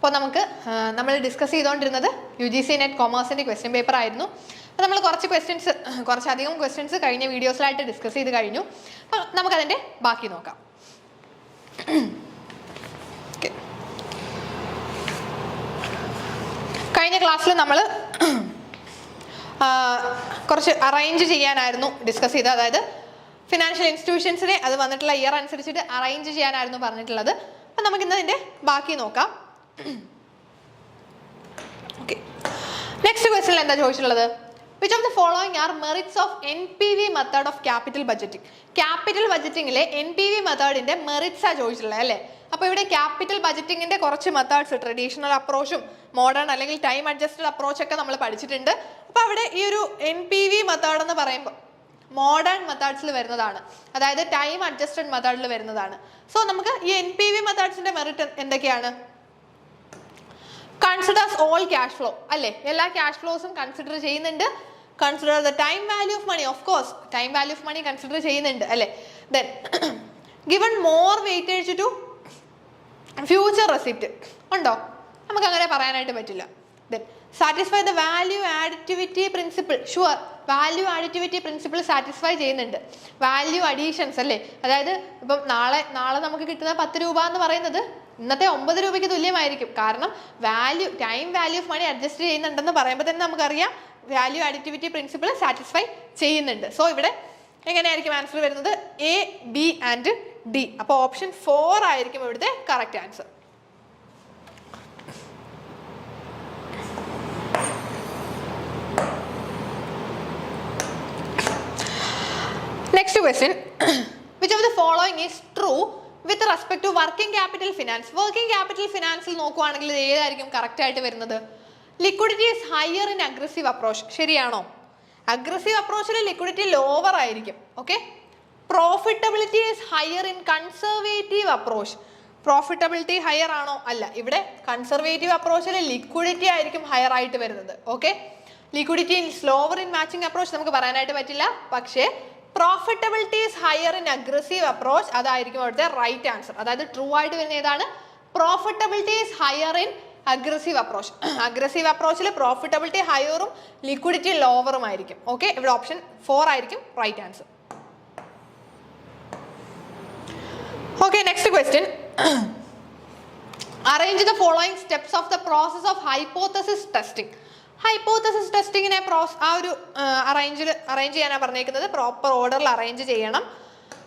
അപ്പോൾ നമ്മൾ ഡിസ്കസ് ചെയ്തുകൊണ്ടിരുന്നത് UGC നെറ്റ് കൊമേഴ്സിൻ്റെ ക്വസ്റ്റ്യൻ പേപ്പർ ആയിരുന്നു. അപ്പോൾ നമ്മൾ കുറച്ചധികം ക്വസ്റ്റ്യൻസ് കഴിഞ്ഞ വീഡിയോസിലായിട്ട് ഡിസ്കസ് ചെയ്ത് കഴിഞ്ഞു. അപ്പോൾ നമുക്കതിൻ്റെ ബാക്കി നോക്കാം. കഴിഞ്ഞ ക്ലാസ്സിൽ നമ്മൾ കുറച്ച് അറേഞ്ച് ചെയ്യാനായിരുന്നു ഡിസ്കസ് ചെയ്തത്. അതായത് ഫിനാൻഷ്യൽ ഇൻസ്റ്റിറ്റ്യൂഷൻസിനെ അത് വന്നിട്ടുള്ള ഇയർ അനുസരിച്ചിട്ട് അറേഞ്ച് ചെയ്യാനായിരുന്നു പറഞ്ഞിട്ടുള്ളത്. അപ്പം നമുക്കിന്ന് അതിൻ്റെ ബാക്കി നോക്കാം. ഓക്കെ, നെക്സ്റ്റ് ക്വസ്റ്റ്യനിൽ എന്താ ചോദിച്ചിട്ടുള്ളത്? Which of the following are merits of NPV method of capital budgeting? Capital ബഡ്ജറ്റിംഗിലെ NPV മെത്തേഡിന്റെ മെറിറ്റ്സ് ആ ചോദിച്ചിട്ടുള്ളത് അല്ലേ? അപ്പോൾ ഇവിടെ ക്യാപിറ്റൽ ബഡ്ജറ്റിംഗിന്റെ കുറച്ച് മെത്തേഡ്സ്, ട്രഡീഷണൽ അപ്രോച്ചും മോഡേൺ അല്ലെങ്കിൽ ടൈം അഡ്ജസ്റ്റഡ് അപ്രോച്ച് ഒക്കെ നമ്മൾ പഠിച്ചിട്ടുണ്ട്. അപ്പോൾ അവിടെ ഈ ഒരു NPV മെത്തേഡ് എന്ന് പറയുമ്പോൾ മോഡേൺ മെത്തേഡ്സിൽ വരുന്നതാണ്, അതായത് ടൈം അഡ്ജസ്റ്റഡ് മെത്തേഡിൽ വരുന്നതാണ്. സോ നമുക്ക് ഈ NPV മെത്തേഡ്സിന്റെ മെറിറ്റ് എന്തൊക്കെയാണ്? കൺസിഡേഴ്സ് ഓൾ ക്യാഷ് ഫ്ലോ അല്ലേ? എല്ലാ ക്യാഷ് ഫ്ലോസും കൺസിഡർ ചെയ്യുന്നുണ്ട്. Consider the time value of money, of course time value of money consider ചെയ്യുന്നുണ്ട് അല്ലേ? Then given more weightage to future receipt ഉണ്ടോ? നമുക്ക് അങ്ങനെ പറയാനായിട്ട് പറ്റില്ല. Then satisfy the value additivity principle, sure value additivity principle satisfy ചെയ്യുന്നുണ്ട്. Value additions അല്ലേ? അതായത് ഇപ്പം നാളെ നമുക്ക് കിട്ടുന്ന 10 രൂപ എന്ന് പറയുന്നത് ഇന്നത്തെ 9 രൂപയ്ക്ക് തുല്യമായിരിക്കും. കാരണം time value of money adjust ചെയ്യുന്നുണ്ടെന്ന് പറയുമ്പോൾ തന്നെ നമുക്കറിയാം വാല്യൂ ആഡിറ്റിവിറ്റി പ്രിൻസിപ്പിൾ സാറ്റിസ്ഫൈ ചെയ്യുന്നുണ്ട്. സോ ഇവിടെ എങ്ങനെയായിരിക്കും ആൻസർ വരുന്നത്? A, B and D. അപ്പോൾ ഓപ്ഷൻ 4 ആയിരിക്കും ഇവിടുത്തെ correct answer. Next question. Which of the following is true with respect to working capital finance? Working capital finance നോക്കുവാണെങ്കിൽ ഏതായിരിക്കും കറക്റ്റ് ആയിട്ട് വരുന്നത്? Liquidity is higher in aggressive approach. ശരിയാണോ? Aggressive അപ്രോച്ചിൽ liquidity lower ആയിരിക്കും. Okay. Profitability is higher in conservative approach. Profitability higher ആണോ? അല്ല. ഇവിടെ കൺസർവേറ്റീവ് അപ്രോച്ചിൽ ലിക്വിഡിറ്റി ആയിരിക്കും ഹയർ ആയിട്ട് വരുന്നത്. Okay. Liquidity is lower in matching approach നമുക്ക് പറയാനായിട്ട് പറ്റില്ല. പക്ഷേ profitability is higher in aggressive approach, അതായിരിക്കും അവിടുത്തെ റൈറ്റ് ആൻസർ. അതായത് ട്രൂ ആയിട്ട് വരുന്ന ഏതാണ്? Profitability is higher in aggressive approach. Aggressive അപ്രോച്ചിൽ പ്രോഫിറ്റബിലിറ്റി ഹയറും ലിക്വിഡിറ്റി ലോവറും ആയിരിക്കും. ഓക്കെ, ഇവിടെ ഓപ്ഷൻ 4 ആയിരിക്കും right answer. Okay, next question. Arrange the following steps of the process of hypothesis testing. Hypothesis ടെസ്റ്റിങ്ങിനെ അറേഞ്ച് ചെയ്യാനാണ് പറഞ്ഞേക്കുന്നത്. പ്രോപ്പർ ഓർഡറിൽ അറേഞ്ച് ചെയ്യണം.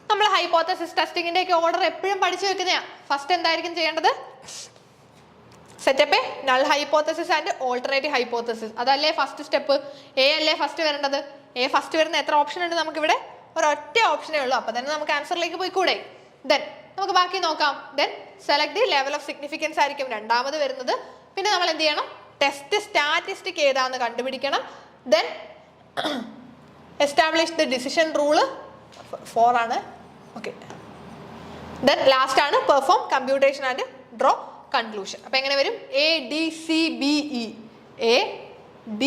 നമ്മൾ ഹൈപ്പോത്തസിസ് ടെസ്റ്റിങ്ങിന്റെ ഒക്കെ ഓർഡർ എപ്പോഴും പഠിച്ചു വെക്കുന്നതാണ്. ഫസ്റ്റ് എന്തായിരിക്കും ചെയ്യേണ്ടത്? Set up a null hypothesis and alternative hypothesis. അതല്ലേ ഫസ്റ്റ് സ്റ്റെപ്പ്? A അല്ലേ ഫസ്റ്റ് വരേണ്ടത്? A ഫസ്റ്റ് വരുന്ന എത്ര ഓപ്ഷൻ ഉണ്ട് നമുക്കിവിടെ? ഒരൊറ്റ ഓപ്ഷനേ ഉള്ളൂ. അപ്പൊ തന്നെ നമുക്ക് ആൻസറിലേക്ക് പോയിക്കൂടെ? ദെൻ നമുക്ക് ബാക്കി നോക്കാം. Then select the level of significance ആയിരിക്കും രണ്ടാമത് വരുന്നത്. പിന്നെ നമ്മൾ എന്ത് ചെയ്യണം? ടെസ്റ്റ് സ്റ്റാറ്റിസ്റ്റിക് ഏതാന്ന് കണ്ടുപിടിക്കണം. Then establish the decision rule 4 ആണ്. ഓക്കെ. ദെൻ ലാസ്റ്റ് ആണ് perform computation and draw conclusion. അപ്പൊ എങ്ങനെ വരും? A, D, C, B, E. A, D,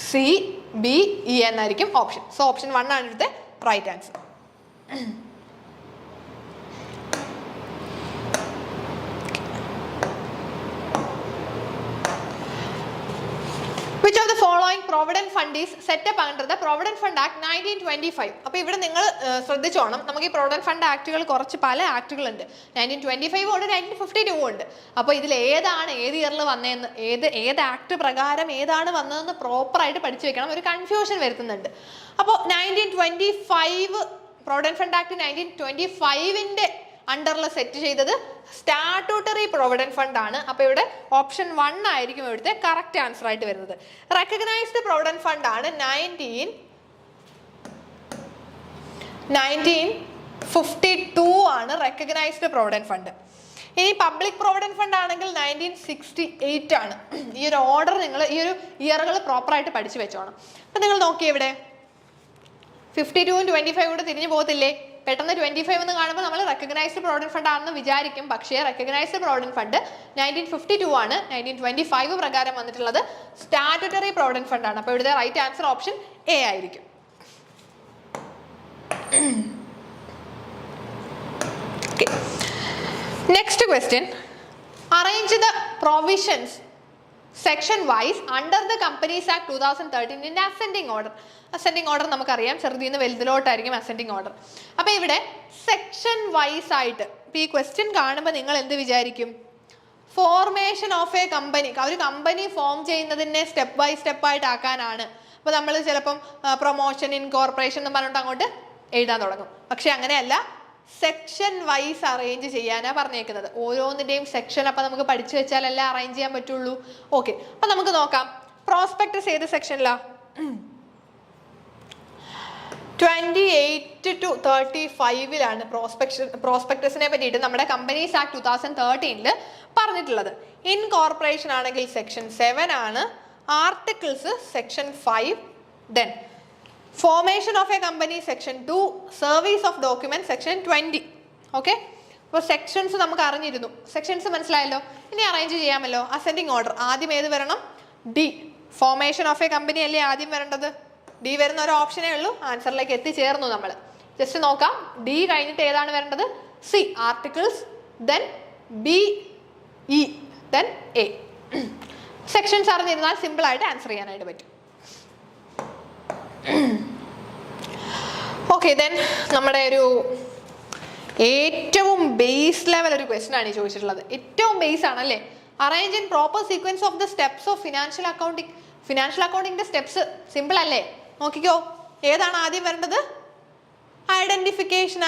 C, B, E എന്നായിരിക്കും ഓപ്ഷൻ. സോ ഓപ്ഷൻ 1 ആണ് ഇവിടുത്തെ right answer. Which of the following provident fund is set up under the Provident Fund Act 1925? അപ്പോൾ ഇവിടെ നിങ്ങൾ ശ്രദ്ധിച്ചോണം, നമുക്ക് ഈ പ്രൊവിഡന്റ് ഫണ്ട് ആക്ടുകൾ പല ആക്ടുകളുണ്ട്. 1925 ഉണ്ട്, 1952 ഉണ്ട്. അപ്പോൾ ഇതിൽ ഏതാണ് ഏത് ഇയറിൽ വന്നതെന്ന്, ഏത് ആക്ട് പ്രകാരം ഏതാണ് വന്നതെന്ന് പ്രോപ്പറായിട്ട് പഠിച്ചു വെക്കണം. ഒരു കൺഫ്യൂഷൻ വരുത്തുന്നുണ്ട്. അപ്പോൾ 1925 പ്രൊവിഡന്റ് ഫണ്ട് ആക്ട് 1925ന്റെ അണ്ടറിൽ സെറ്റ് ചെയ്തത് സ്റ്റാറ്റ്യൂട്ടറി പ്രൊവിഡന്റ് ഫണ്ട് ആണ്. അപ്പൊ ഇവിടെ ഓപ്ഷൻ 1 ആയിരിക്കും ഇവിടുത്തെ കറക്റ്റ് ആൻസർ ആയിട്ട് വരുന്നത്. റെക്കഗ്നൈസ്ഡ് പ്രൊവിഡന്റ് ഫണ്ട് ആണ് 1952 ആണ് റെക്കഗ്നൈസ്ഡ് പ്രൊവിഡന്റ് ഫണ്ട്. ഇനി പബ്ലിക് പ്രൊവിഡന്റ് ഫണ്ട് ആണെങ്കിൽ 1968 ആണ്. ഈ ഒരു ഓർഡർ നിങ്ങൾ ഈ ഒരു ഇയറുകൾ പ്രോപ്പറായിട്ട് പഠിച്ചു വെച്ചോണം. അപ്പൊ നിങ്ങൾ നോക്കിയേ, ഇവിടെ 52 25 കൂടെ തിരിഞ്ഞു പോകത്തില്ലേ? പെട്ടെന്ന് 25 എന്ന് കാണുമ്പോൾ നമ്മൾ റെക്കഗ്നൈസ്ഡ് പ്രൊവിഡന്റ് ഫണ്ട് ആണെന്ന് വിചാരിക്കും. പക്ഷേ റെക്കഗ്നൈസ്ഡ് പ്രൊവിഡന്റ് ഫണ്ട് 1952 ആണ്. 1925 പ്രകാരം വന്നിട്ടുള്ളത് സ്റ്റാറ്റ്യൂട്ടറി പ്രൊവിഡന്റ് ഫണ്ട് ആണ്. അപ്പോൾ ഇവിടുത്തെ റൈറ്റ് ആൻസർ ഓപ്ഷൻ A ആയിരിക്കും. Next question. Arrange the provisions section wise under the Companies Act 2013 in ascending order. Ascending order നമുക്കറിയാം, ചെറുതിന്ന് വലുതിലോട്ടായിരിക്കും അസെൻഡിങ് ഓർഡർ. അപ്പൊ ഇവിടെ സെക്ഷൻ വൈസ് ആയിട്ട് ഇപ്പൊ ഈ ക്വസ്റ്റ്യൻ കാണുമ്പോൾ നിങ്ങൾ എന്ത് വിചാരിക്കും? ഫോർമേഷൻ ഓഫ് എ കമ്പനി, ഒരു കമ്പനി ഫോം ചെയ്യുന്നതിനെ സ്റ്റെപ്പ് ബൈ സ്റ്റെപ്പ് ആയിട്ട് ആക്കാനാണ്. അപ്പൊ നമ്മൾ ചിലപ്പം പ്രൊമോഷൻ, ഇൻകോർപ്പറേഷൻ എന്ന് പറഞ്ഞിട്ട് അങ്ങോട്ട് എഴുതാൻ തുടങ്ങും. പക്ഷെ അങ്ങനെയല്ല, സെക്ഷൻ വൈസ് അറേഞ്ച് ചെയ്യാനാ പറഞ്ഞേക്കുന്നത്. ഓരോന്നിന്റെയും സെക്ഷൻ അപ്പൊ നമുക്ക് പഠിച്ചു വെച്ചാലല്ലേ അറേഞ്ച് ചെയ്യാൻ പറ്റുള്ളൂ. ഓക്കെ, അപ്പൊ നമുക്ക് നോക്കാം. പ്രോസ്പെക്ടസ് ഏത് സെക്ഷനിലാ? 28 to 35 പ്രോസ്പെക്ടസിനെ പറ്റിയിട്ട് നമ്മുടെ കമ്പനീസ് ആക്ട് 2013 പറഞ്ഞിട്ടുള്ളത്. ഇൻകോർപ്പറേഷൻ ആണെങ്കിൽ സെക്ഷൻ 7 ആണ്, articles section 5, then formation of A company section 2, service of document section 20. Okay, അപ്പോൾ സെക്ഷൻസ് നമുക്ക് അറിഞ്ഞിരുന്നു. സെക്ഷൻസ് മനസ്സിലായല്ലോ. ഇനി അറേഞ്ച് ചെയ്യാമല്ലോ. അസെൻഡിങ് ഓർഡർ ആദ്യം ഏത് വരണം? D. Formation of A company അല്ലേ ആദ്യം വരേണ്ടത്? ഡി വരുന്ന ഒരു ഓപ്ഷനേ ഉള്ളൂ. ആൻസറിലേക്ക് എത്തിച്ചേർന്നു നമ്മൾ. ജസ്റ്റ് നോക്കാം. ഡി കഴിഞ്ഞിട്ട് ഏതാണ് വരേണ്ടത്? C, articles, then B, E, then A. Sections അറിഞ്ഞിരുന്നാൽ സിമ്പിൾ ആയിട്ട് ആൻസർ ചെയ്യാനായിട്ട് പറ്റും. ഓക്കെ, ദെൻ നമ്മുടെ ഒരു ഏറ്റവും ബേസ് ലെവൽ ഒരു ക്വസ്റ്റൻ ആണ് ചോദിച്ചിട്ടുള്ളത്. ഏറ്റവും ബേസ് ആണല്ലേ. Arrange in proper sequence of the steps of financial accounting. Financial അക്കൗണ്ടിങ്ങിന്റെ സ്റ്റെപ്സ് സിമ്പിൾ അല്ലേ? നോക്കിക്കോ, ഏതാണ് ആദ്യം വരേണ്ടത്? Identification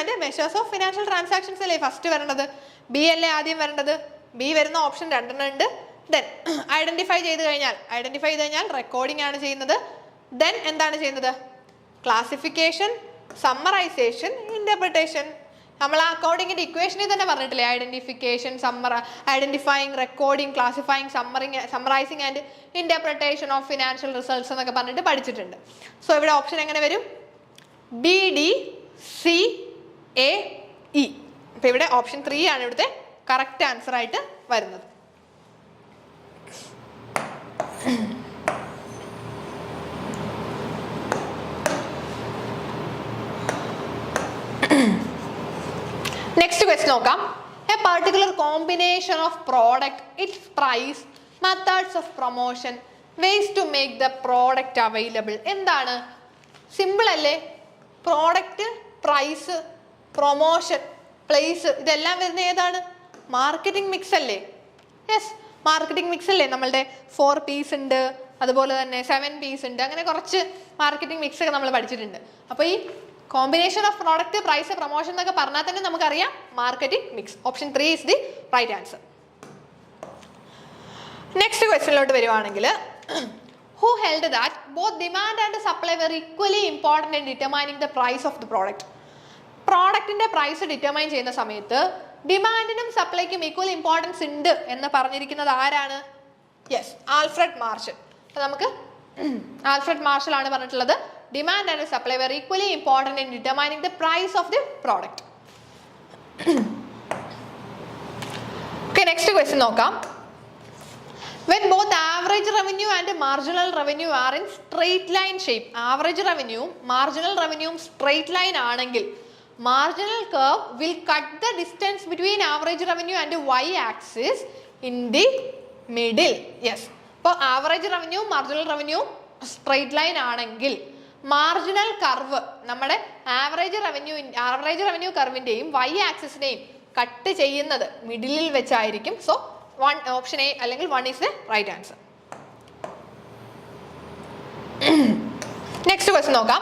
and measures of financial transactions അല്ലേ ഫസ്റ്റ് വരേണ്ടത്. ബി അല്ലേ ആദ്യം വരേണ്ടത്? ബി വരുന്ന ഓപ്ഷൻ 2 ഉണ്ട്. ദെൻ ഐഡന്റിഫൈ ചെയ്ത് കഴിഞ്ഞാൽ റെക്കോർഡിംഗ് ആണ് ചെയ്യുന്നത്. ദെൻ എന്താണ് ചെയ്യുന്നത്? Classification, summarisation, interpretation. നമ്മൾ ആ അക്കൗണ്ടിങ്ങിന്റെ ഇക്വേഷനിൽ തന്നെ പറഞ്ഞിട്ടില്ലേ? Identification, identifying, recording, classifying, summarising and interpretation of financial results എന്നൊക്കെ പറഞ്ഞിട്ട് പഠിച്ചിട്ടുണ്ട്. സോ ഇവിടെ ഓപ്ഷൻ എങ്ങനെ വരും? B, D, C, A, E. അപ്പൊ ഇവിടെ ഓപ്ഷൻ 3 ആണ് ഇവിടുത്തെ കറക്റ്റ് ആൻസർ ആയിട്ട് വരുന്നത്. നെക്സ്റ്റ് ക്വസ്റ്റ്യൻ നോക്കാം. A particular combination of product, its price, methods of promotion, ways to make the product available. എന്താണ്? സിമ്പിൾ അല്ലേ? പ്രോഡക്റ്റ്, പ്രൈസ്, പ്രൊമോഷൻ, പ്ലേസ്, ഇതെല്ലാം വരുന്ന ഏതാണ്? മാർക്കറ്റിംഗ് മിക്സ് അല്ലേ? യെസ്, മാർക്കറ്റിംഗ് മിക്സ് അല്ലേ. നമ്മളുടെ 4 P's ഉണ്ട്, അതുപോലെ തന്നെ 7 P's ഉണ്ട്. അങ്ങനെ കുറച്ച് മാർക്കറ്റിംഗ് മിക്സ് ഒക്കെ നമ്മൾ പഠിച്ചിട്ടുണ്ട്. അപ്പൊ ഈ combination of product, price, promotion എന്നൊക്കെ പറഞ്ഞാൽ തന്നെ നമുക്കറിയാം marketing mix. Option 3 is the right answer. Next ക്വസ്റ്റ്യനിലോട്ട് വരുവാണെങ്കിൽ, who held that both demand and supply were equally important in determining the price of the product. പ്രോഡക്റ്റിന്റെ പ്രൈസ് ഡിറ്റർമൈൻ ചെയ്യുന്ന സമയത്ത് ഡിമാൻഡിനും സപ്ലൈക്കും equal importance ഉണ്ട് എന്ന് പറഞ്ഞിരിക്കുന്നത് ആരാണ്? Yes, Alfred marshal. അപ്പൊ നമുക്ക് ആൽഫ്രഡ് മാർഷൽ ആണ് പറഞ്ഞിട്ടുള്ളത് demand and supply were equally important in determining the price of the product. Okay, next question നോക്കാം. When both average revenue and marginal revenue are in straight line shape, average revenue, marginal revenue straight line ആണെങ്കിൽ marginal curve will cut the distance between average revenue and y axis in the middle. Yes, അപ്പോൾ average revenue, marginal revenue straight line ആണെങ്കിൽ marginal curve നമ്മുടെ average revenue കർവിന്റെയും y ആക്സിസിനെയും cut ചെയ്യുന്നത് മിഡിലിൽ വെച്ചായിരിക്കും. So option A അല്ലെങ്കിൽ 1 is the right answer. Next question നോക്കാം.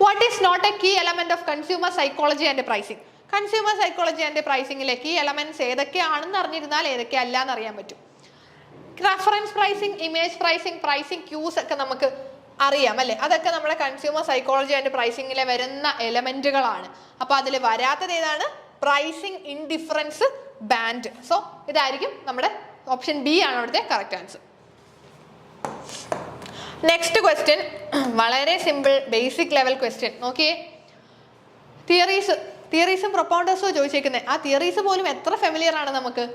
What is not a key element of consumer psychology and pricing? Consumer psychology and പ്രൈസിംഗിലെ കീ എലമെന്റ്സ് ഏതൊക്കെയാണെന്ന് അറിഞ്ഞിരുന്നാൽ ഏതൊക്കെ അല്ല എന്ന് അറിയാൻ പറ്റും. Reference pricing, image pricing, pricing cues ഒക്കെ നമുക്ക് അറിയാം അല്ലെ? അതൊക്കെ നമ്മുടെ കൺസ്യൂമർ സൈക്കോളജി ആൻഡ് പ്രൈസിംഗിലെ വരുന്ന എലമെന്റുകളാണ്. അപ്പൊ അതിൽ വരാത്തത് ഏതാണ്? Pricing indifference band. സോ ഇതായിരിക്കും നമ്മുടെ ഓപ്ഷൻ ബി ആണ് അവിടുത്തെ കറക്റ്റ് ആൻസർ. നെക്സ്റ്റ് ക്വസ്റ്റ്യൻ വളരെ സിമ്പിൾ ബേസിക് ലെവൽ ക്വസ്റ്റ്യൻ. നോക്കിയേ, തിയറീസും പ്രൊപ്പൗണ്ടേഴ്സും ചോദിച്ചേക്കുന്നത്. ആ തിയറീസ് പോലും എത്ര ഫെമിലിയർ ആണ് നമുക്ക്.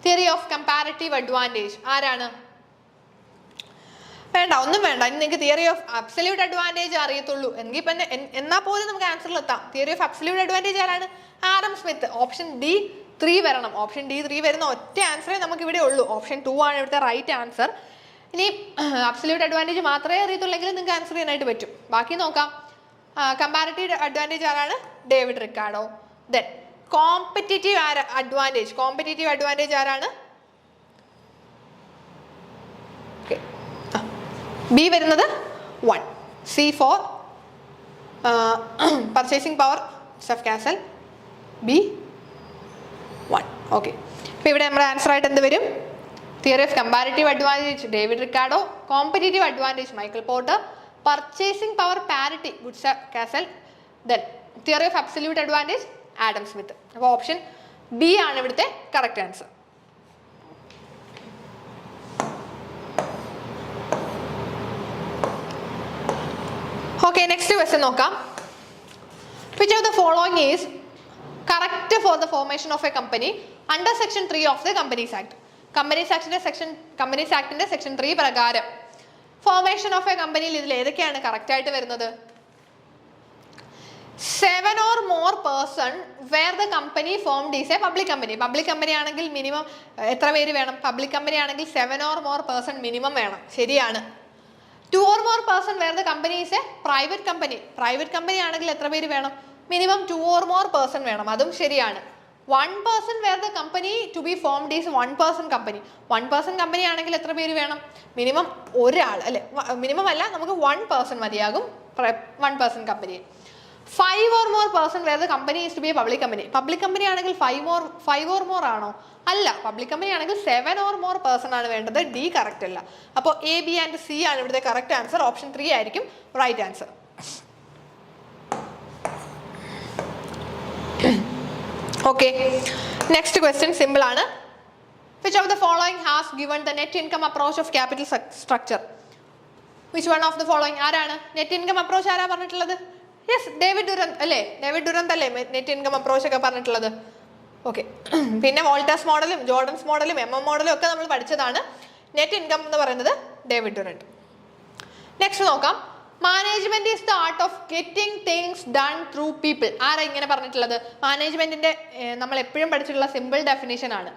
തിയറി ഓഫ് കമ്പാരിറ്റീവ് അഡ്വാൻറ്റേജ് ആരാണ്? വേണ്ട, ഒന്നും വേണ്ട. ഇനി നിങ്ങൾക്ക് തിയറി ഓഫ് അബ്സല്യൂട്ട് അഡ്വാൻറ്റേജ് അറിയത്തുള്ളൂ എങ്കിൽ പിന്നെ എന്നാൽ പോലും നമുക്ക് ആൻസറിൽ എത്താം. തിയറി ഓഫ് അബ്സല്യൂട്ട് അഡ്വാൻറ്റേജ് ആരാണ്? Adam Smith. ഓപ്ഷൻ ഡി 3 വരണം. ഓപ്ഷൻ ഡി 3 വരുന്ന ഒറ്റ ആൻസറേ നമുക്ക് ഇവിടെ ഉള്ളൂ. ഓപ്ഷൻ 2 ആണ് ഇവിടുത്തെ റൈറ്റ് ആൻസർ. ഇനി അബ്സല്യൂട്ട് അഡ്വാൻറ്റേജ് മാത്രമേ അറിയത്തുള്ളെങ്കിൽ നിങ്ങൾക്ക് ആൻസർ ചെയ്യാനായിട്ട് പറ്റും. ബാക്കി നോക്കാം. കമ്പാരിറ്റീവ് അഡ്വാൻറ്റേജ് ആരാണ്? David Ricardo. Then competitive advantage ആരാണ്? ബി വരുന്നത് 1. സി ഫോർ പർച്ചേസിംഗ് പവർ സ്റ്റഫ് കാസൽ. ബി 1. ഓക്കെ, അപ്പോൾ ഇവിടെ നമ്മുടെ ആൻസർ ആയിട്ട് എന്ത് വരും? Theory of comparative advantage David Ricardo, competitive advantage Michael Porter, purchasing power parity ഗുഡ്സ് Cassel, then theory of absolute advantage Adam Smith. അപ്പോൾ ഓപ്ഷൻ ബി ആണ് ഇവിടുത്തെ correct answer. Okay, next question നോക്കാം. Which of the following is correct for the formation of a company under section 3 of the Companies Act? Companies Actന്റെ section 3 പ്രകാരം formation of a company ഇതിൽ ഏതൊക്കെയാണ് correct ആയിട്ട് വരുന്നത്? 7 or more person where the company formed is a public company. Public company ആണെങ്കിൽ minimum എത്ര പേര് വേണം? Public company ആണെങ്കിൽ 7 or more person മിനിമം വേണം. ശരിയാണ്. 2 or more person where the company is a private company. Private company ആണെങ്കിൽ എത്ര പേര് വേണം? മിനിമം 2 or more person വേണം. അതും ശരിയാണ്. 1 person where the company to be formed is 1 person company. 1 person company ആണെങ്കിൽ എത്ര പേര് വേണം? മിനിമം ഒരാൾ അല്ലെ? മിനിമം അല്ല, നമുക്ക് 1 person മതിയാകും 1 person company. 5 or more person where the company is to be a public company. Public company ആണെങ്കിൽ 5 or more ആണോ? അല്ല, പബ്ലിക് കമ്പനി ആണെങ്കിൽ 7 or more person ആണ് വേണ്ടത്. ഡി കറക്റ്റ് അല്ല. അപ്പോൾ എ, ബി ആൻഡ് സി ആണ് ഇവിടുത്തെ കറക്റ്റ് ആൻസർ. ഓപ്ഷൻ 3 ആയിരിക്കും right answer. Okay, next question simple ആണ്. Which of the following has given the net income approach of capital structure? Which one of the following? ആരാണ് net income approach ആരാ പറഞ്ഞിട്ടുള്ളത്? Yes, David Durand അല്ലേ? David Durand അല്ലേ net income approach ഒക്കെ പറഞ്ഞിട്ടുള്ളത്? Okay, പിന്നെ വോൾട്ടേഴ്സ് മോഡലും ജോർഡൻസ് മോഡലും MM മോഡലും ഒക്കെ നമ്മൾ പഠിച്ചതാണ്. നെറ്റ് ഇൻകം എന്ന് പറയുന്നത് ഡേവിഡ് ഡുറന്റ്. നെക്സ്റ്റ് നോക്കാം. Management is the art of getting things done through people. ആരാ ഇങ്ങനെ പറഞ്ഞിട്ടുള്ളത്? മാനേജ്മെന്റിന്റെ നമ്മൾ എപ്പോഴും പഠിച്ചിട്ടുള്ള സിമ്പിൾ ഡെഫിനേഷൻ ആണ്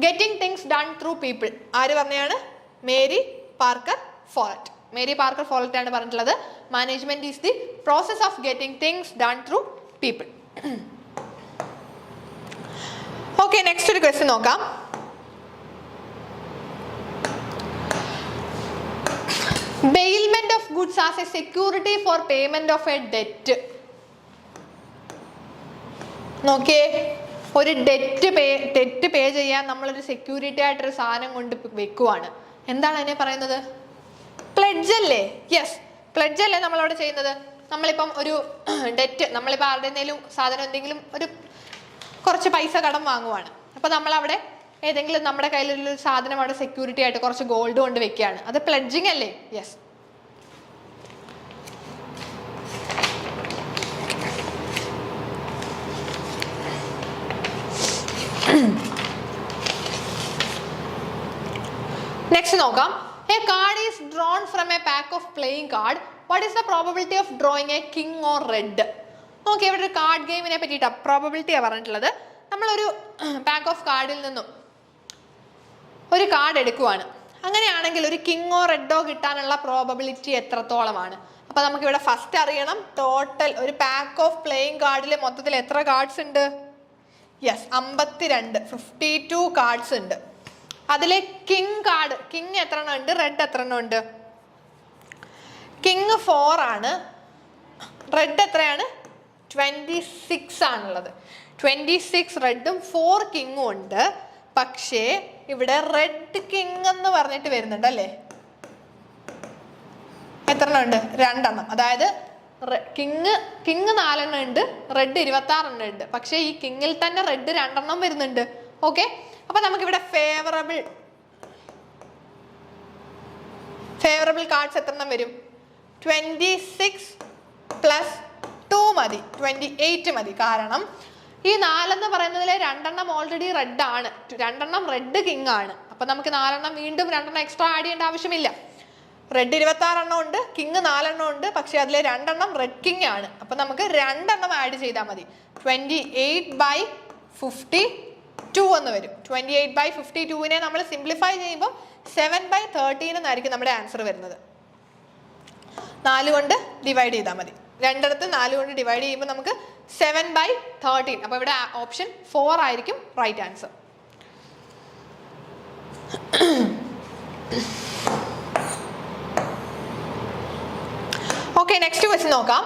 getting things done through people. ആര് പറഞ്ഞാണ്? Mary Parker Follett. Mary Parker Follett ആണ് പറഞ്ഞിട്ടുള്ളത് management is the process of getting things done through people. Okay, next ഒരു ക്വസ്റ്റ്യൻ നോക്കാം. Bailment of goods as a security for payment of a debt. നോക്കിയേ, ഒരു debt പേ ചെയ്യാൻ നമ്മളൊരു security ആയിട്ടൊരു സാധനം കൊണ്ട് വെക്കുവാണ്. എന്താണ് അതിനെ പറയുന്നത്? പ്ലെഡ്ജ് അല്ലേ? യെസ്, പ്ലെഡ്ജ് അല്ലേ നമ്മളവിടെ ചെയ്യുന്നത്? നമ്മളിപ്പം ഒരു ഡെറ്റ്, നമ്മളിപ്പോൾ ആരുടെ എന്തെങ്കിലും സാധനം എന്തെങ്കിലും ഒരു കുറച്ച് പൈസ കടം വാങ്ങുവാണ്. അപ്പോൾ നമ്മളവിടെ ഏതെങ്കിലും നമ്മുടെ കയ്യിലൊരു സാധനം അവിടെ സെക്യൂരിറ്റി ആയിട്ട് കുറച്ച് ഗോൾഡ് കൊണ്ട് വെക്കുകയാണ്. അത് പ്ലെഡ്ജിങ് അല്ലേ? യെസ്. നെക്സ്റ്റ് നോക്കാം. A card is drawn from a pack of playing card. What is the probability of drawing a king or red? നോക്കി, ഇവിടെ ഒരു കാർഡ് ഗെയിമിനെ പറ്റിയിട്ടാണ് പ്രോബബിലിറ്റിയാണ് പറഞ്ഞിട്ടുള്ളത്. നമ്മളൊരു പാക്ക് ഓഫ് കാർഡിൽ നിന്നും ഒരു കാർഡ് എടുക്കുവാണ്. അങ്ങനെയാണെങ്കിൽ ഒരു കിങ്ങോ റെഡോ കിട്ടാനുള്ള പ്രോബബിലിറ്റി എത്രത്തോളമാണ്? അപ്പോൾ നമുക്കിവിടെ ഫസ്റ്റ് അറിയണം ടോട്ടൽ ഒരു പാക്ക് ഓഫ് പ്ലേയിങ് കാർഡിൽ മൊത്തത്തിൽ എത്ര കാർഡ്സ് ഉണ്ട്? യെസ്, 52 കാർഡ്സ് ഉണ്ട്. അതിലെ കിങ് കാർഡ്, കിങ് എത്ര എണ്ണം ഉണ്ട്? റെഡ് എത്ര എണ്ണം ഉണ്ട്? കിങ് 4 ആണ്. റെഡ് എത്രയാണ്? 26 ആണുള്ളത്. 26 റെഡും 4 കിങ്ങും ഉണ്ട്. പക്ഷേ ഇവിടെ റെഡ് കിങ് എന്ന് പറഞ്ഞിട്ട് വരുന്നുണ്ട് അല്ലേ? എത്ര എണ്ണം ഉണ്ട്? 2 എണ്ണം. അതായത് കിങ് 4 എണ്ണം ഉണ്ട്, റെഡ് 26 എണ്ണം ഉണ്ട്. പക്ഷേ ഈ കിങ്ങിൽ തന്നെ റെഡ് 2 എണ്ണം വരുന്നുണ്ട്. ഓക്കെ, അപ്പൊ നമുക്കിവിടെ ഫേവറബിൾ കാർഡ്സ് എത്ര എണ്ണം വരും? 26 + 2 മതി, 28 മതി. കാരണം ഈ 4 എന്ന് പറയുന്നതിലെ 2 എണ്ണം ഓൾറെഡി റെഡ് ആണ്, 2 എണ്ണം റെഡ് കിങ് ആണ്. അപ്പൊ നമുക്ക് 4 എണ്ണം വീണ്ടും 2 എണ്ണം എക്സ്ട്രാ ആഡ് ചെയ്യേണ്ട ആവശ്യമില്ല. റെഡ് 26 എണ്ണം ഉണ്ട്, കിങ് 4 എണ്ണം ഉണ്ട്. പക്ഷെ അതിലെ 2 എണ്ണം റെഡ് കിങ് ആണ്. അപ്പൊ നമുക്ക് 2 എണ്ണം ആഡ് ചെയ്താൽ മതി. 28/50 2 എന്ന് വരും. 28/52 നമ്മൾ സിംപ്ലിഫൈ ചെയ്യുമ്പോൾ 7/13 എന്നായിരിക്കും നമ്മുടെ ആൻസർ വരുന്നത്. 4 കൊണ്ട് ഡിവൈഡ് ചെയ്താൽ മതി. രണ്ടിടത്ത് 4 കൊണ്ട് ഡിവൈഡ് ചെയ്യുമ്പോൾ നമുക്ക് 7/13. അപ്പോൾ ഇവിടെ ഓപ്ഷൻ 4 ആയിരിക്കും right answer. Okay, next question നോക്കാം.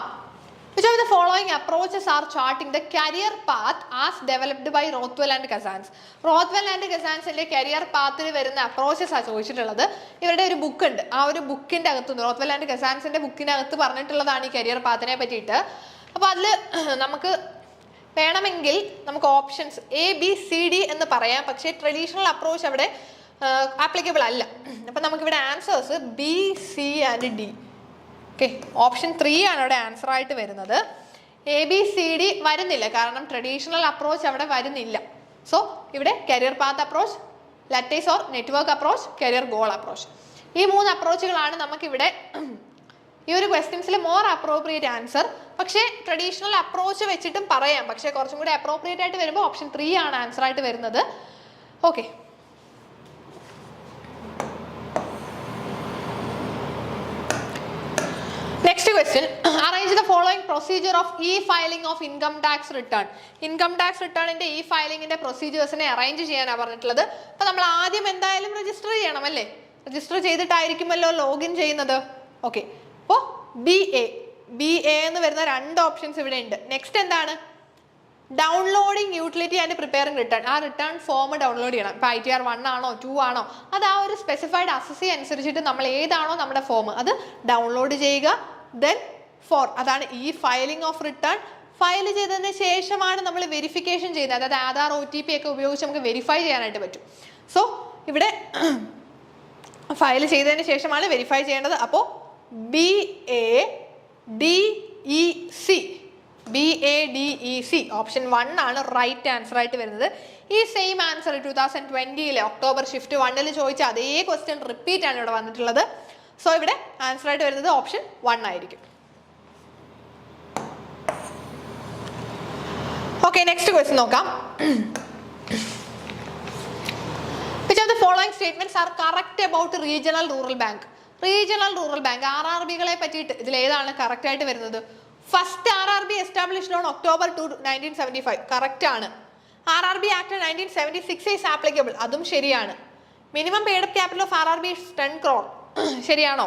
Which of the following approaches are charting the career path as developed by Rothwell and Cousins? Rothwell and Cousins career path വരുന്ന approaches ആ ചോദിച്ചിട്ടുള്ളത്. ഇവരുടെ ഒരു ബുക്ക് ഉണ്ട്. ആ ഒരു ബുക്കിന്റെ അകത്ത് റോത്ത്വെൽ ആൻഡ് കസാൻസിന്റെ ബുക്കിന്റെ അകത്ത് പറഞ്ഞിട്ടുള്ളതാണ് ഈ കരിയർ പാത്തിനെ പറ്റിയിട്ട്. അപ്പോൾ അതിൽ നമുക്ക് വേണമെങ്കിൽ നമുക്ക് ഓപ്ഷൻസ് ABCD എന്ന് പറയാം. പക്ഷേ ട്രഡീഷണൽ അപ്രോച്ച് അവിടെ ആപ്ലിക്കബിൾ അല്ല. അപ്പം നമുക്കിവിടെ answers B, C and D. Okay, option 3 ആണ് അവിടെ ആൻസർ ആയിട്ട് വരുന്നത്. ABCD വരുന്നില്ല, കാരണം ട്രഡീഷണൽ അപ്രോച്ച് അവിടെ വരുന്നില്ല. സോ ഇവിടെ career path approach, lattice or network approach, career goal approach, ഈ 3 അപ്രോച്ചുകളാണ് നമുക്കിവിടെ ഈ ഒരു ക്വസ്റ്റ്യൻസിൽ മോർ അപ്രോപ്രിയേറ്റ് ആൻസർ. പക്ഷേ ട്രഡീഷണൽ അപ്രോച്ച് വെച്ചിട്ടും പറയാം, പക്ഷേ കുറച്ചും കൂടി അപ്രോപ്രിയേറ്റ് ആയിട്ട് വരുമ്പോൾ ഓപ്ഷൻ 3 ആണ് ആൻസർ ആയിട്ട് വരുന്നത്. Okay, next question. Arrange the following procedure of e-filing of income tax return. Income tax return ന്റെ e-filing ന്റെ പ്രൊസീജിയേഴ്സിനെ അറേഞ്ച് ചെയ്യാനാണ് പറഞ്ഞിട്ടുള്ളത്. അപ്പോൾ നമ്മൾ ആദ്യം എന്തായാലും രജിസ്റ്റർ ചെയ്യണം അല്ലേ? രജിസ്റ്റർ ചെയ്തിട്ടായിരിക്കുമല്ലോ ലോഗിൻ ചെയ്യുന്നത്. ഓക്കെ, അപ്പോൾ BA എന്ന് വരുന്ന 2 ഓപ്ഷൻസ് ഇവിടെ ഉണ്ട്. നെക്സ്റ്റ് എന്താണ്? Downloading utility and preparing return. ആ റിട്ടേൺ ഫോം ഡൗൺലോഡ് ചെയ്യണം. ഇപ്പോൾ ITR 1 ആണോ 2 ആണോ, അത് ആ ഒരു സ്പെസിഫൈഡ് അസസി അനുസരിച്ചിട്ട് നമ്മൾ ഏതാണോ നമ്മുടെ ഫോം അത് ഡൗൺലോഡ് ചെയ്യുക. ദെൻ 4 അതാണ് ഈ ഫയലിംഗ് ഓഫ് റിട്ടേൺ. ഫയൽ ചെയ്തതിന് ശേഷമാണ് നമ്മൾ വെരിഫിക്കേഷൻ ചെയ്യുന്നത്. അതായത് ആധാർ OTP ഒക്കെ ഉപയോഗിച്ച് നമുക്ക് വെരിഫൈ ചെയ്യാനായിട്ട് പറ്റും. സോ ഇവിടെ ഫയൽ ചെയ്തതിന് ശേഷമാണ് വെരിഫൈ ചെയ്യേണ്ടത്. അപ്പോൾ BADEC ഓപ്ഷൻ 1 ആണ് റൈറ്റ് ആൻസർ ആയിട്ട് വരുന്നത്. ഈ സെയിം ആൻസർ 2020 ഒക്ടോബർ ഷിഫ്റ്റ് 1 ചോദിച്ച അതേ ക്വസ്റ്റ്യൻ റിപ്പീറ്റ് ആണ് ഇവിടെ വന്നിട്ടുള്ളത്. സോ ഇവിടെ ആൻസർ ആയിട്ട് വരുന്നത് ഓപ്ഷൻ 1 ആയിരിക്കും. ഓക്കെ, നെക്സ്റ്റ് ക്വസ്റ്റ്യൻ നോക്കാം. Which of the following statements are correct about regional rural bank? Regional rural bank RRBകളെ പറ്റിയിട്ട് ഇതിൽ ഏതാണ് കറക്റ്റ് ആയിട്ട് വരുന്നത്? First RRB established on October 2, 1975 correct ആണ്. RRB ആക്ട് 1976 ഈസ് ആപ്ലിക്കബിൾ, അതും ശരിയാണ്. Minimum paid up capital of RRB 10 crore ശരിയാണോ?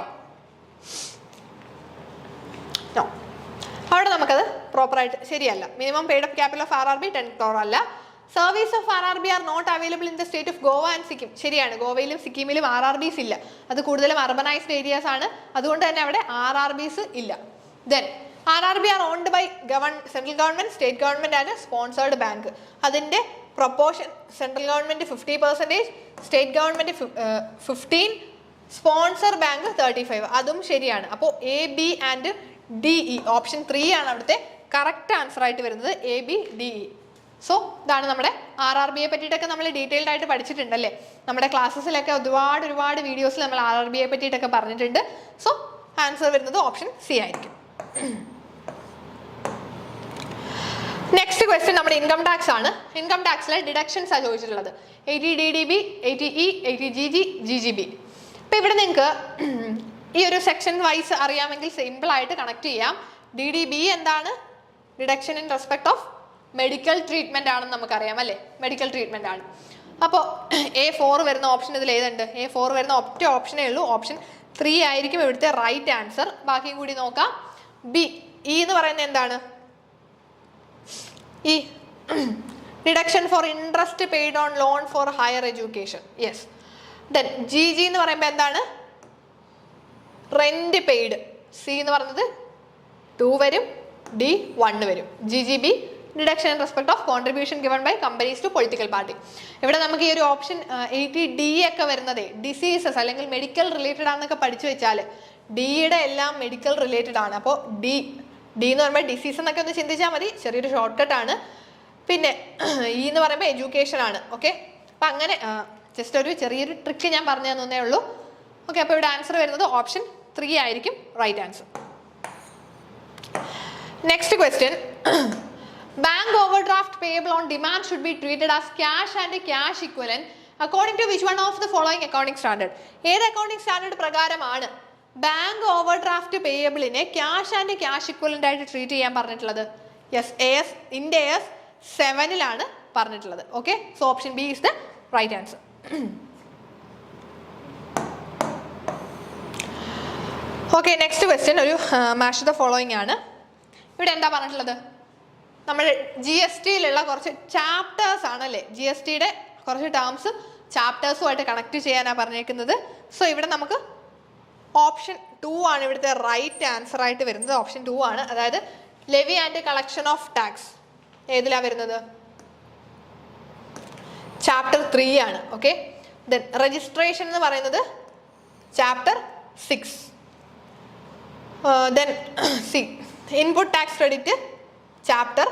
നോ, അവിടെ നമുക്കത് പ്രോപ്പറായിട്ട് ശരിയല്ല. Minimum paid up capital of RRB 10 crore അല്ല. Service of RRB are not available in the state of Goa and Sikkim ശരിയാണ്. ഗോവയിലും സിക്കിമിലും RRBs ഇല്ല. അത് കൂടുതലും അർബനൈസ്ഡ് ഏരിയാസ് ആണ്. അതുകൊണ്ട് തന്നെ അവിടെ RRBs ഇല്ല. Then RRB are owned by central government, state government and sponsored bank. അതിന്റെ proportion central government 50%, state government 15%, sponsor bank 35%. അതും ശരിയാണ്. അപ്പോൾ AB ആൻഡ് DE ഓപ്ഷൻ 3 ആണ് അവിടുത്തെ കറക്റ്റ് ആൻസർ ആയിട്ട് വരുന്നത്. ABDE. സോ ഇതാണ് നമ്മുടെ RRBയെ പറ്റിയിട്ടൊക്കെ നമ്മൾ ഡീറ്റെയിൽഡ് ആയിട്ട് പഠിച്ചിട്ടുണ്ടല്ലേ. നമ്മുടെ ക്ലാസ്സസിലൊക്കെ ഒരുപാട് വീഡിയോസിൽ നമ്മൾ RRBയെ പറ്റിയിട്ടൊക്കെ പറഞ്ഞിട്ടുണ്ട്. സോ ആൻസർ വരുന്നത് ഓപ്ഷൻ C ആയിരിക്കും. നെക്സ്റ്റ് ക്വസ്റ്റ്യൻ നമ്മുടെ ഇൻകം ടാക്സ് ആണ്. ഇൻകം ടാക്സിലെ ഡിഡക്ഷൻസ് ആണ് ചോദിച്ചിട്ടുള്ളത്. 80DDB, 80E, 80GG, GGB. അപ്പോൾ ഇവിടെ നിങ്ങൾക്ക് ഈ ഒരു സെക്ഷൻ വൈസ് അറിയാമെങ്കിൽ സിമ്പിൾ ആയിട്ട് കണക്ട് ചെയ്യാം. DDB എന്താണ്? Deduction in respect of medical treatment ആണെന്ന് നമുക്കറിയാം അല്ലേ. മെഡിക്കൽ ട്രീറ്റ്മെന്റ് ആണ്. അപ്പോൾ A4 വരുന്ന ഓപ്ഷൻ ഇതിൽ ഏതുണ്ട്? A4 വരുന്ന ഒറ്റ ഓപ്ഷനേ ഉള്ളൂ. ഓപ്ഷൻ 3 ആയിരിക്കും ഇവിടുത്തെ റൈറ്റ് ആൻസർ. ബാക്കിയും കൂടി നോക്കാം. E എന്ന് പറയുന്നത് എന്താണ്? ഈ deduction four interest paid on loan for higher education. Yes. Then GG എന്ന് പറയുമ്പോൾ എന്താണ്? Rent paid. C എന്ന് പറയുന്നത് 2 വരും, D 1 വരും. GGB deduction in respect of contribution given by companies to political party. ഇവിടെ നമുക്ക് ഈ ഒരു ഓപ്ഷൻ 80D ഒക്കെ വരുന്നത് ഡിസീസസ് അല്ലെങ്കിൽ മെഡിക്കൽ റിലേറ്റഡ് ആണെന്നൊക്കെ പഠിച്ചു വെച്ചാൽ ഡിയുടെ എല്ലാം മെഡിക്കൽ റിലേറ്റഡ് ആണ്. അപ്പോൾ ഡി എന്ന് പറയുമ്പോൾ ഡിസീസ് എന്നൊക്കെ ഒന്ന് ചിന്തിച്ചാൽ മതി. ചെറിയൊരു ഷോർട്ട് കട്ട് ആണ്. പിന്നെ E എന്ന് പറയുമ്പോൾ എഡ്യൂക്കേഷൻ ആണ്. ഓക്കെ, അപ്പം അങ്ങനെ ജസ്റ്റ് ഒരു ചെറിയൊരു ട്രിക്ക് ഞാൻ പറഞ്ഞു തന്നേ ഉള്ളൂ. ഓക്കെ, അപ്പോൾ ഇവിടെ ആൻസർ വരുന്നത് ഓപ്ഷൻ 3 ആയിരിക്കും right answer. Next question. Bank overdraft payable on demand should be treated as cash and cash equivalent according to which one of the following accounting standard? ഏത് അക്കൗണ്ടിംഗ് സ്റ്റാൻഡേർഡ് പ്രകാരമാണ് bank overdraft പേയബിളിനെ cash and cash equivalent ആയിട്ട് treat ചെയ്യാൻ പറഞ്ഞിട്ടുള്ളത്? Yes, AS India AS 7 പറഞ്ഞിട്ടുള്ളത്. Okay, so option B is the right answer. Okay, next question ഒരു match the following ആണ്. ഇവിടെ എന്താ പറഞ്ഞിട്ടുള്ളത്? നമ്മൾ GSTയിലുള്ള കുറച്ച് ചാപ്റ്റേഴ്സ് ആണല്ലേ, GSTയുടെ കുറച്ച് ടേംസ് ചാപ്റ്റേഴ്സുമായിട്ട് കണക്ട് ചെയ്യാനാണ് പറഞ്ഞേക്കുന്നത്. സോ ഇവിടെ നമുക്ക് ഓപ്ഷൻ 2 ആണ് ഇവിടുത്തെ റൈറ്റ് ആൻസർ ആയിട്ട് വരുന്നത്. ഓപ്ഷൻ 2 ആണ്, അതായത് levy and collection of tax ഏതിലാണ് വരുന്നത്? ചാപ്റ്റർ 3 ആണ്. ഓക്കെ, ദെൻ രജിസ്ട്രേഷൻ എന്ന് പറയുന്നത് chapter 6. Then C input tax credit chapter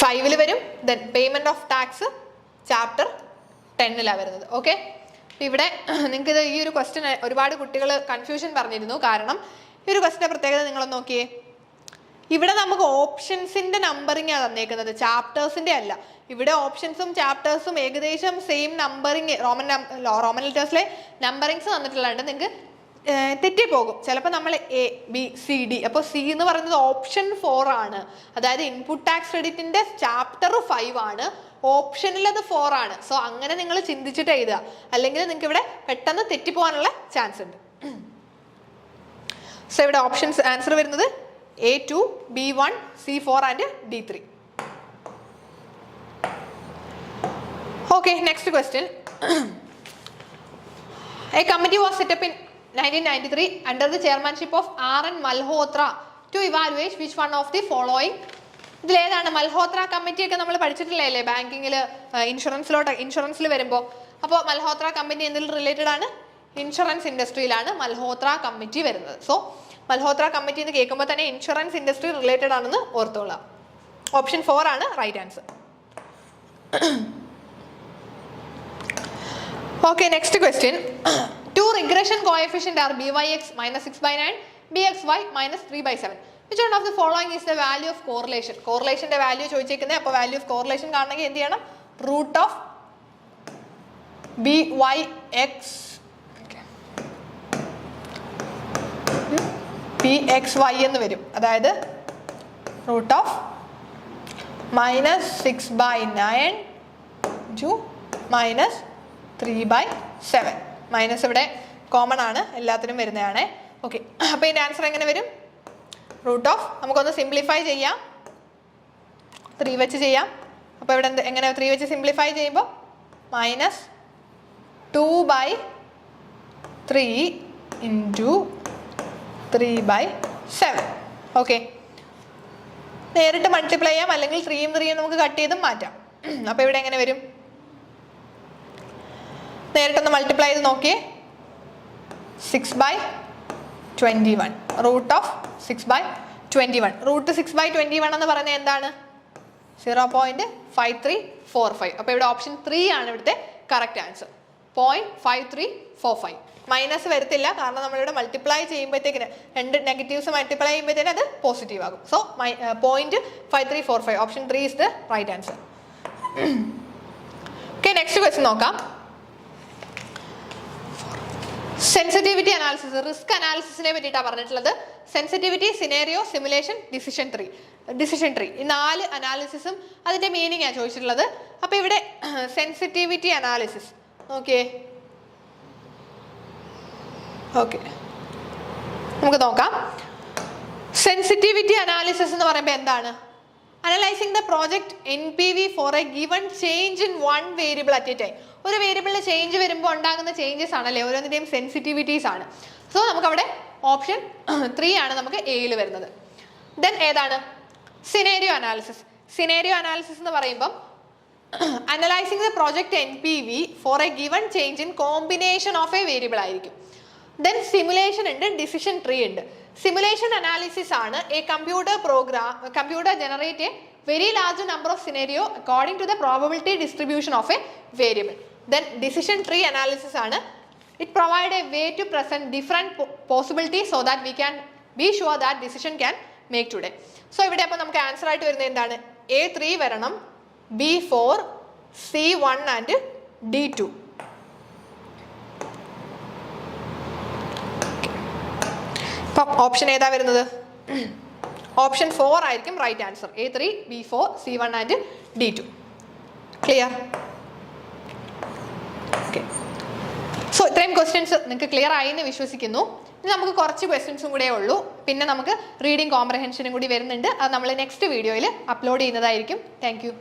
5 വരും. Then payment of tax chapter 10 വരുന്നത്. ഓക്കെ, ഇവിടെ നിങ്ങൾക്ക് ഇത് ഈ ഒരു ക്വസ്റ്റ്യൻ ഒരുപാട് കുട്ടികൾ കൺഫ്യൂഷൻ പറഞ്ഞിരുന്നു. കാരണം ഈ ഒരു ക്വസ്റ്റ്യൻ്റെ പ്രത്യേകത നിങ്ങളൊന്ന് നോക്കിയേ, ഇവിടെ നമുക്ക് ഓപ്ഷൻസിന്റെ നമ്പറിംഗ് ആണ് തന്നേക്കുന്നത്, ചാപ്റ്റേഴ്സിന്റെ അല്ല. ഇവിടെ ഓപ്ഷൻസും ചാപ്റ്റേഴ്സും ഏകദേശം സെയിം നമ്പറിങ്, റോമൻ ലെറ്റേഴ്സിലെ നമ്പറിങ്സ് തന്നിട്ടുള്ളതുകൊണ്ട് നിങ്ങൾക്ക് തെറ്റിപ്പോകും. ചിലപ്പോൾ നമ്മൾ ABCD, അപ്പോൾ C എന്ന് പറയുന്നത് ഓപ്ഷൻ 4 ആണ്, അതായത് ഇൻപുട്ട് ടാക്സ് ക്രെഡിറ്റിന്റെ ചാപ്റ്റർ 5 ആണ്, ഓപ്ഷനിൽ അത് 4 ആണ്. സോ അങ്ങനെ നിങ്ങൾ ചിന്തിച്ചിട്ട് എഴുതുക, അല്ലെങ്കിൽ നിങ്ങൾക്ക് ഇവിടെ പെട്ടെന്ന് തെറ്റിപ്പോകാനുള്ള ചാൻസ് ഉണ്ട്. സോ ഇവിടെ ഓപ്ഷൻസ് ആൻസർ വരുന്നത് A2, B1, C4 and D3. Okay, next question. A committee was set up in 1993 under the chairmanship of R.N. Malhotra to evaluate which one of the following. ഇതിലേതാണ് Malhotra committee ഒക്കെ നമ്മൾ പഠിച്ചിട്ടില്ലേ ബാങ്കിങ്ങിൽ, ഇൻഷുറൻസിൽ വരുമ്പോൾ. അപ്പോൾ Malhotra committee എന്തിൽ related ആണ്? Insurance ഇൻഡസ്ട്രിയിലാണ് Malhotra committee വരുന്നത്. So Malhotra committee എന്ന് കേൾക്കുമ്പോൾ തന്നെ ഇൻഷുറൻസ് ഇൻഡസ്ട്രി റിലേറ്റഡ് ആണെന്ന് ഓർത്തോളാം. ഓപ്ഷൻ 4 ആണ് right answer. Okay, next question. Two regression coefficient are byx minus 6/9, bxy minus 3/7. Which one of the following is the value of correlation? Correlationന്റെ value ചോദിച്ചേക്കുന്നത്. അപ്പോൾ value of correlation കാണണമെങ്കിൽ എന്ത് ചെയ്യണം? Root of byx bxy എന്ന് വരും, അതായത് root of -6/9 to -3/7. Minus ഇവിടെ കോമൺ ആണ്, എല്ലാത്തിനും വരുന്നതാണ്. ഓക്കെ, അപ്പോൾ ഇതിൻ്റെ ആൻസർ എങ്ങനെ വരും? റൂട്ട് ഓഫ്, നമുക്കൊന്ന് സിംപ്ലിഫൈ ചെയ്യാം, 3 വെച്ച് ചെയ്യാം. അപ്പോൾ ഇവിടെ എങ്ങനെ 3 വെച്ച് സിംപ്ലിഫൈ ചെയ്യുമ്പോൾ -2/3 ഇൻറ്റു 3/7. ഓക്കെ, നേരിട്ട് മൾട്ടിപ്ലൈ ചെയ്യാം, അല്ലെങ്കിൽ 3യും 3യും നമുക്ക് കട്ട് ചെയ്തും മാറ്റാം. അപ്പോൾ ഇവിടെ എങ്ങനെ വരും? നേരിട്ടൊന്ന് മൾട്ടിപ്ലൈ ചെയ്ത് നോക്കിയേ, 6/21, റൂട്ട് ഓഫ് 6/21. റൂട്ട് 6/21 എന്ന് പറയുന്നത് എന്താണ്? 0.5345. അപ്പോൾ ഇവിടെ ഓപ്ഷൻ 3 ആണ് ഇവിടുത്തെ കറക്റ്റ് ആൻസർ, 0.5345. മൈനസ് വരത്തില്ല, കാരണം നമ്മളിവിടെ മൾട്ടിപ്ലൈ ചെയ്യുമ്പോഴത്തേക്കിന് രണ്ട് നെഗറ്റീവ്സ് മൾട്ടിപ്ലൈ ചെയ്യുമ്പോഴത്തേന് അത് പോസിറ്റീവ് ആകും. So 0.5345, option 3 is the right answer. Okay, next question നോക്കാം. സെൻസിറ്റിവിറ്റി അനാലിസിസ്, റിസ്ക് അനാലിസിസിനെ പറ്റിയിട്ടാണ് പറഞ്ഞിട്ടുള്ളത്. Sensitivity, scenario, simulation, decision tree. ഈ 4 അനാലിസിസും അതിൻ്റെ മീനിങ്ങാണ് ചോദിച്ചിട്ടുള്ളത്. അപ്പോൾ ഇവിടെ സെൻസിറ്റിവിറ്റി അനാലിസിസ് നോക്കിയേ. ഓക്കെ, നമുക്ക് നോക്കാം. സെൻസിറ്റിവിറ്റി അനാലിസിസ് എന്ന് പറയുമ്പോൾ എന്താണ്? Analysing the project NPV for a given change in one variable at a time. ഒരു വേരിയബിളിൽ ചേഞ്ച് വരുമ്പോൾ ഉണ്ടാകുന്ന ചേഞ്ചസ് ആണല്ലേ, ഓരോന്നിൻ്റെയും സെൻസിറ്റിവിറ്റീസ് ആണ്. സോ നമുക്കവിടെ ഓപ്ഷൻ 3 ആണ് നമുക്ക് എയിൽ വരുന്നത്. ദെൻ ഏതാണ്? Scenario analysis. സിനേറിയോ അനാലിസിസ് എന്ന് പറയുമ്പം analysing the project NPV for a given change in combination of a variable ആയിരിക്കും. ദെൻ സിമുലേഷൻ ഉണ്ട്, ഡിസിഷൻ ട്രീ ഉണ്ട്. സിമുലേഷൻ അനാലിസിസ് ആണ് a computer generate a very large number of scenario according to the probability distribution of a variable. Then decision tree analysis ആണ്. It provide a way to present different possibilities so that we can B sure that decision can make today. So ഇവിടെ അപ്പോൾ നമുക്ക് answer ആയിട്ട് വരുന്നത് എന്താണ്? A3 വരണം, B4, C1 and D2. ഇപ്പം option ഏതാ വരുന്നത്? ഓപ്ഷൻ 4 ആയിരിക്കും right answer. A3, B4, C1 and D2. Clear? Okay. So ഇത്രയും ക്വസ്റ്റ്യൻസ് നിങ്ങൾക്ക് ക്ലിയർ ആയി എന്ന് വിശ്വസിക്കുന്നു. ഇനി നമുക്ക് കുറച്ച് ക്വസ്റ്റ്യൻസും കൂടെ ഉള്ളൂ. പിന്നെ നമുക്ക് റീഡിംഗ് കോംപ്രഹെൻഷനും കൂടി വരുന്നുണ്ട്. അത് നമ്മൾ നെക്സ്റ്റ് വീഡിയോയിൽ അപ്ലോഡ് ചെയ്യുന്നതായിരിക്കും. Thank you.